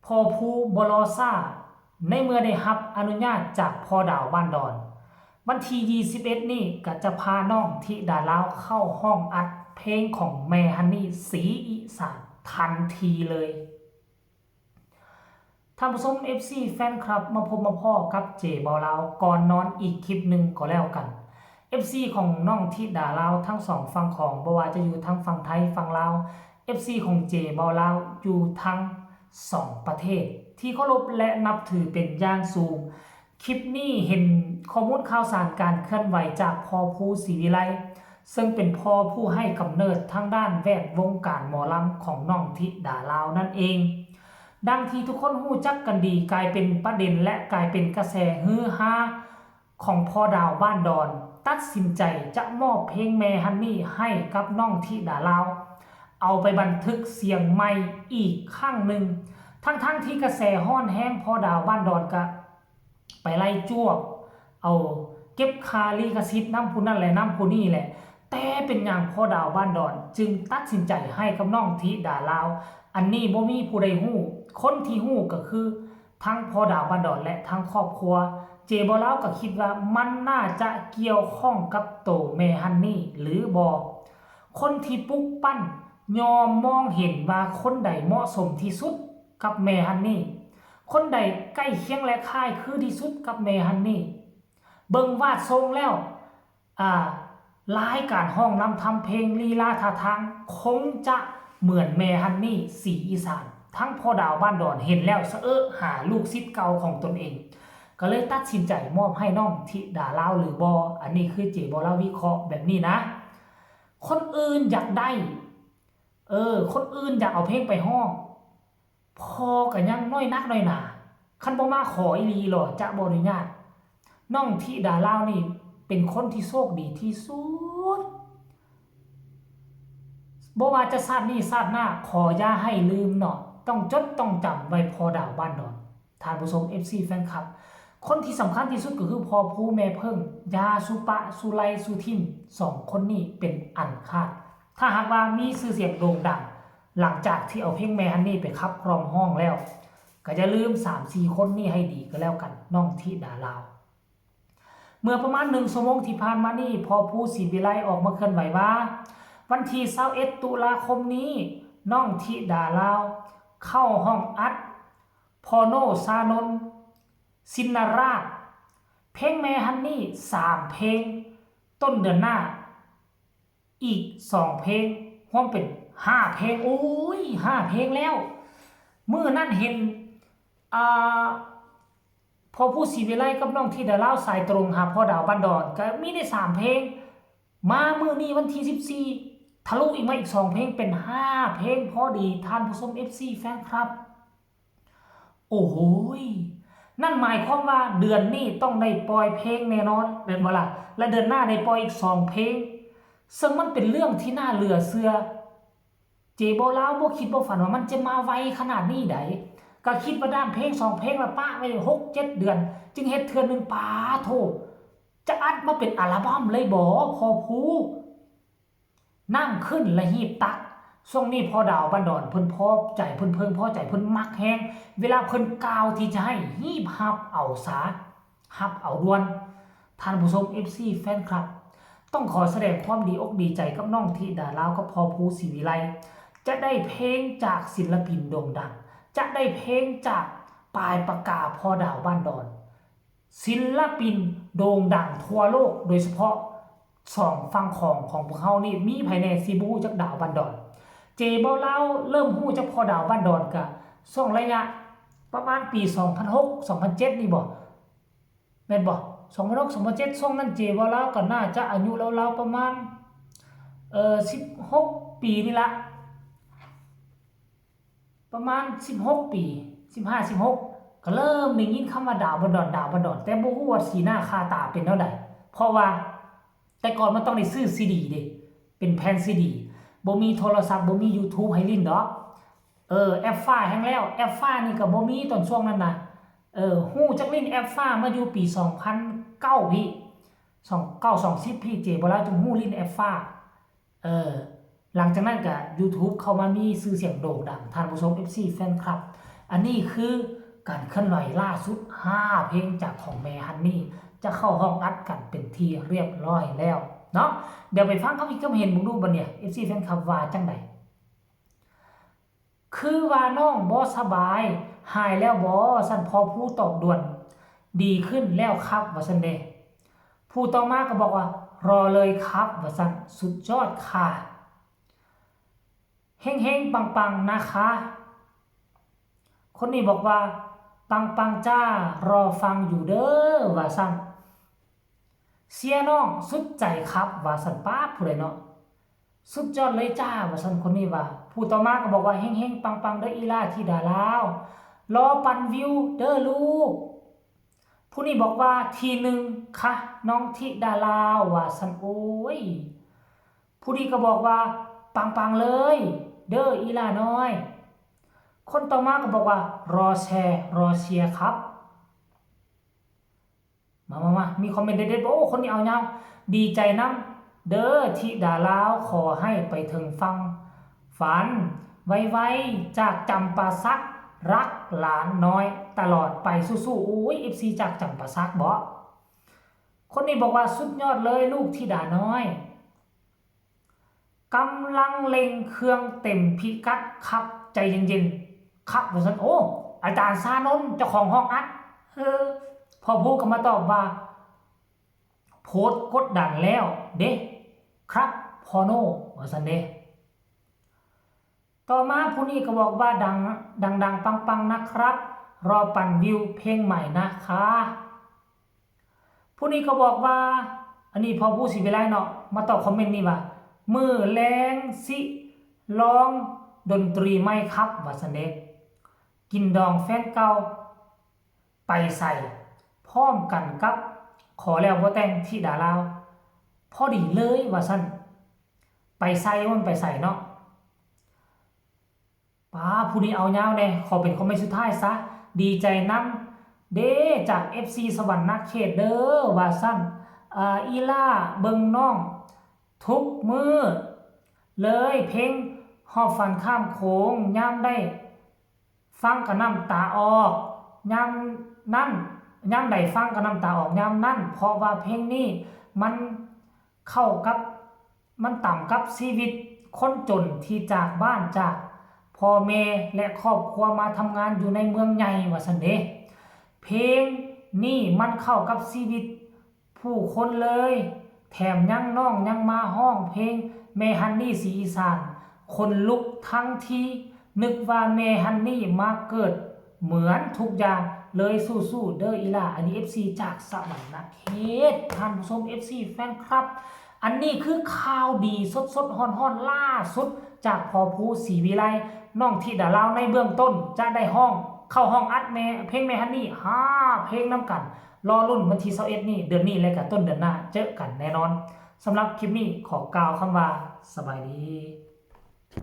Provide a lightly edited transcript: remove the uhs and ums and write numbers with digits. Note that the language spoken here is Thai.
พอผู้บลอซ่าในเมื่อได้รับอนุญาตจากพอดาวบ้านดอนวันที่21นี่ก็จะพาน้องธิดาลาวเข้าห้องอัดเพลงของแม่ฮันนี่สีอีสานทันทีเลยท่านผู้ชม FC แฟนคลับมาพบมาพ่อกับเจบอลาวก่อนนอนอีกคลิปหนึ่งก็แล้วกัน FC ของน้องธิดาลาวทั้งสองฝั่งของบ่ว่าจะอยู่ทั้งฝั่งไทยฝั่งลาว FC ของเจบอลาวอยู่ทั้ง2ประเทศที่เคารพและนับถือเป็นอย่างสูงคลิปนี้เห็นข้อมูลข่าวสารการเคลื่อนไหวจากพ่อผู้ศรีวิไลซึ่งเป็นพ่อผู้ให้กำเนิดทางด้านแวดวงการหมอลำของน้องธิดาลาวนั่นเองดังที่ทุกคนรู้จักกันดีกลายเป็นประเด็นและกลายเป็นกระแสฮือฮาของพ่อดาวบ้านดอนตัดสินใจจะมอบเพลงแม่ฮันนี่ให้กับน้องธิดาลาวเอาไปบันทึกเสียงใหม่อีกครั้งหนึ่งทั้งที่กระแสห้อนแห้งพ่อดาวบ้านดอนก็ไปไล่จ้วกเอาเก็บคาลิขสิทธิ์น้ำผู้นั่นแหละน้ำผู้นี่แหละแต่เป็นอย่างพ่อดาวบ้านดอนจึงตัดสินใจให้กับน้องธิดาลาวอันนี้บ่มีผู้ใดฮู้คนที่ฮู้ก็คือทั้งพ่อดาวบ้านดอนและทั้งครอบครัวเจบอลาวก็คิดว่ามันน่าจะเกี่ยวข้องกับโตแม่ฮันนี่หรือบ่คนที่ปลุกปั้นยอมมองเห็นว่าคนใดเหมาะสมที่สุดกับแม่ฮันนี่คนใดใกล้เคียงและคล้ายคือที่สุดกับแม่ฮันนี่เบิ่งวาดทรงแล้วรายการห้องนำทำเพลงลีลาท่าทางคงจะเหมือนแม่ฮันนี่สีอีสานทั้งพ่อดาวบ้านดอนเห็นแล้วสะหาลูกศิษย์เก่าของตนเองก็เลยตัดสินใจมอบให้น้องธิดาลาวหรือบออันนี้คือเจบอลาวิเคราะห์แบบนี้นะคนอื่นอยากได้คนอื่นอยากเอาเพลงไปห้องพอกันยังน้อยนักน้อยหนาคันบ่มาขออีหลีหรอจะบ่อนุญาตน้องธิดาลาวนี่เป็นคนที่โชคดีที่สุดบ่ว่าจะชาตินี้ชาติหน้าขออย่าให้ลืมเนาะต้องจดต้องจำไว้พอดาวบ้านดอนท่านผู้ชม FC แฟนคลับคนที่สำคัญที่สุดก็คือพ่อผู้แม่เพิ่งยาสุปะสุไลสุทิน2คนนี้เป็นอันขาดถ้าหากว่ามีชื่อเสียงโด่งดังหลังจากที่เอาเพลงแม่ฮันนี่ไปคับครองห้องแล้วก็จะลืม 3-4 คนนี้ให้ดีก็แล้วกันน้องธิดาลาวเมื่อประมาณ1ชั่วโมงที่ผ่านมานี่พอผู้ศรีวิไลออกมาเคลื่อนไหวว่าวันที่21ตุลาคมนี้น้องธิดาลาวเข้าห้องอัดพอโนซานนสินราชเพลงแม่ฮันนี่3เพลงต้นเดือนหน้าอีก2เพลงรวมเป็น5เพลงโอ้ย5เพลงแล้วมื้อนั้นเห็นพอผู้ศรีวิไลกับน้องธิดาลาวสายตรงหาพ่อดาวบ้านดอนก็มีได้3เพลงมามื้อนี้วันที่14ทะลุอีกมาอีก2เพลงเป็น5เพลงพอดีท่านผู้ชม FC แฟนครับโอ้โหนั่นหมายความว่าเดือนนี้ต้องได้ปล่อยเพลงแน่นอนเป็นบ่ล่ะและเดือนหน้าได้ปล่อยอีก2เพลงซึ่งมันเป็นเรื่องที่น่าเหลือเชื่อเจบอลาวบ่คิดบ่ฝันว่ามันจะมาไวขนาดนี้ได้ก็คิดว่าด้านเพลง2เพลงละปะไว้ 6-7 เดือนจึงเฮ็ดเทื่อนึงปาโธจะอัดมาเป็นอัลบั้มเลยบ่พอผู้น้ำขึ้นละหีบตักช่วงนี้พอดาวบ้านดอนเพิ่นพอใจเพิ่นพอใจเพิ่นมักแฮงเวลาเพิ่นกล่าวที่จะให้หีบฮับเอาสาฮับเอาด่วนท่านผู้ชม FC แฟนคลับต้องขอแสดงความดีอกดีใจกับน้องธิดาลาวกับพอผู้ศรีวิไลจะได้เพลงจากศิลปินโด่งดังจะได้เพลงจากปลายปากกาพอดาวบ้านดอนศิลปินโด่งดังทั่วโลกโดยเฉพาะ2ฝั่งของพวกเขานี่มีภายในซีบูจากดาวบ้านดอนเจบอลาวเริ่มฮู้จากพอดาวบ้านดอนกะช่วงระยะประมาณปี2006-2007นี่บ่แม่นบ่2006-2007ช่วงนั้นเจบอลาวก็น่าจะอายุราวๆประมาณ16ปีนี่ละประมาณ16ปี15-16ก็เริ่มได้ยินคำว่าดาวบ้านดอนแต่บ่ฮู้ว่าสีหน้าค่าตาเป็นเท่าใดเพราะว่าแต่ก่อนมันต้องได้ซื้อซีดีเด้เป็นแผ่นซีดีบ่มีโทรศัพท์บ่มี YouTube ให้ลิ้นดอกแอปฟ้าแฮงแล้วแอปฟ้านี่ก็บ่มีตอนช่วงนั้นน่ะฮู้จักลิ้นแอปฟ้ามาอยู่ปี2009พี่29-20พี่เจบ่แล้วจึงฮู้ลิ้นแอปฟ้าหลังจากนั้นก็ YouTube เข้ามามีชื่อเสียงโด่งดังท่านผู้ชม FC แฟนคลับ อันนี้คือการเคลื่อนไหวล่าสุด5เพลงจากของแม่ฮันนี่จะเข้าห้องอัดกันเป็นที่เรียบร้อยแล้วเนาะเดี๋ยวไปฟังคำคิดคำเห็นมึงดูบัดเนี่ย FC แฟนคลับว่าจังไดคือว่าน้องบ่สบายหายแล้วบ่สั่นพอผู้ตอบด่วนดีขึ้นแล้วครับว่าซั่นเด้ผู้ต่อมาก็บอกว่ารอเลยครับว่าซั่นสุดยอดค่ะเฮงๆปังๆนะคะคนนี้บอกว่าปังๆจ้ารอฟังอยู่เด้อว่าซั่นเสียน้องสุดใจครับว่าซั่นป๊าบผู้ใดเนาะสุดยอดเลยจ้าว่าซั่นคนนี้ว่าผู้ต่อมาก็บอกว่าเฮงๆปังๆเด้ออีล่าที่ดาลาวรอปั่นวิวเด้อลูกผู้นี้บอกว่าทีหนึ่งค่ะน้องธิดาลาวว่าซั่นโอ้ยผู้นี้ก็บอกว่าปังๆเลยเด้ออีล่าน้อยคนต่อมาก็บอกว่ารอแชร์รอเชียร์ครับมามีคอมเมนต์เด็ดๆโอ้คนนี้เอาเงาดีใจน้ำเด้อธิดาลาวขอให้ไปถึงฟังฝันไวๆจากจำปาสักรักหลานน้อยตลอดไปสู้ๆโอ้ย FC จากจำปาสักบ่คนนี้บอกว่าสุดยอดเลยลูกธิดาน้อยกำลังเล็งเครื่องเต็มพิกัดครับใจเย็นๆครับว่าซั่นโอ้อาจารย์ซานนท์เจ้าของห้องอัดพอพูดก็มาตอบว่าโพสต์กดดันแล้วเด้ครับพอโน่ว่าซั่นเด้ต่อมาผู้นี้ก็บอกว่าดังปังๆนะครับรอปั่นวิวเพลงใหม่นะคะผู้นี้ก็บอกว่าอันนี้พอผู้สิเวลาเนาะมาตอบคอมเมนต์นี่ว่ามือแรงสิร้องดนตรีไม่ครับว่าซั่นเด้กินดองแฟนเก่าไปใส่พร้อมกันกับขอแล้วบ่แต่งธิดาลาวพอดีเลยว่าซั่นไปใส่มันไปใส่เนาะป้าผู้นี้เอายาวแน่ขอเป็นคอมเมนต์สุดท้ายซะดีใจนำเด้จาก FC สวรรค์นักเขตเด้อว่าซั่นอีล่าเบิ่งน้องทุกมือเลยเพลงฮอบฟันข้ามโขงยามได้ฟังก็น้ำตาออกยามนั้นยามใดฟังก็น้ำตาออกยามนั้นเพราะว่าเพลงนี้มันเข้ากับมันต่ำกับชีวิตคนจนที่จากบ้านจากพ่อแม่และครอบครัวมาทำงานอยู่ในเมืองใหญ่ว่าซั่นเด้เพลงนี่มันเข้ากับชีวิตผู้คนเลยแถมยังน้องยังมาห้องเพลงแม่ฮันนี่สีอีสานคนลุกทั้งที่นึกว่าแม่ฮันนี่มาเกิดเหมือนทุกอย่างเลยสู้ๆเด้ออีล่าอันนี้ FC จากสวรรค์นะเขตท่านผู้ชม FC แฟนครับอันนี้คือข่าวดีสดๆฮ้อนๆล่าสุดจากพอภูศรีวิไลน้องธิดาลาวในเบื้องต้นจะได้เข้าห้องอัดเพลงแม่ฮันนี่5เพลงนำกันรอรุ่นวันที่21นี่เดือนนี้และก็ต้นเดือนหน้าเจอกันแน่นอนสำหรับคลิปนี้ขอกล่าวคำว่าสบายดี